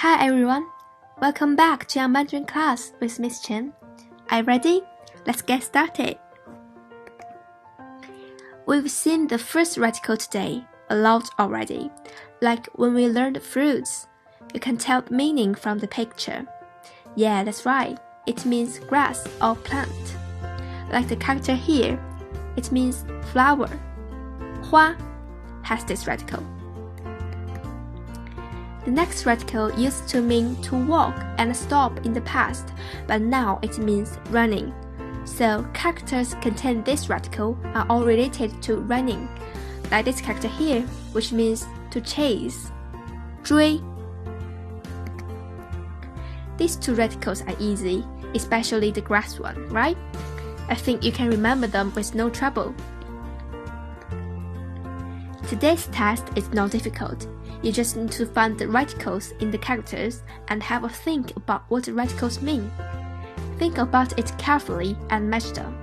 Hi everyone, welcome back to our Mandarin class with Miss Chen. Are you ready? Let's get started. We've seen the first reticle today, a lot already. Like when we learned fruits, you can tell the meaning from the picture. Yeah, that's right, it means grass or plant. Like the character here, it means flower. 花 has this reticle. The next reticle used to mean to walk and stop in the past, but now it means running. So characters containing this reticle are all related to running, like this character here, which means to chase, 追. These two reticles are easy, especially the grass one, right? I think you can remember them with no trouble. Today's test is not difficult. You just need to find the reticles in the characters and have a think about what the reticles mean. Think about it carefully and match them.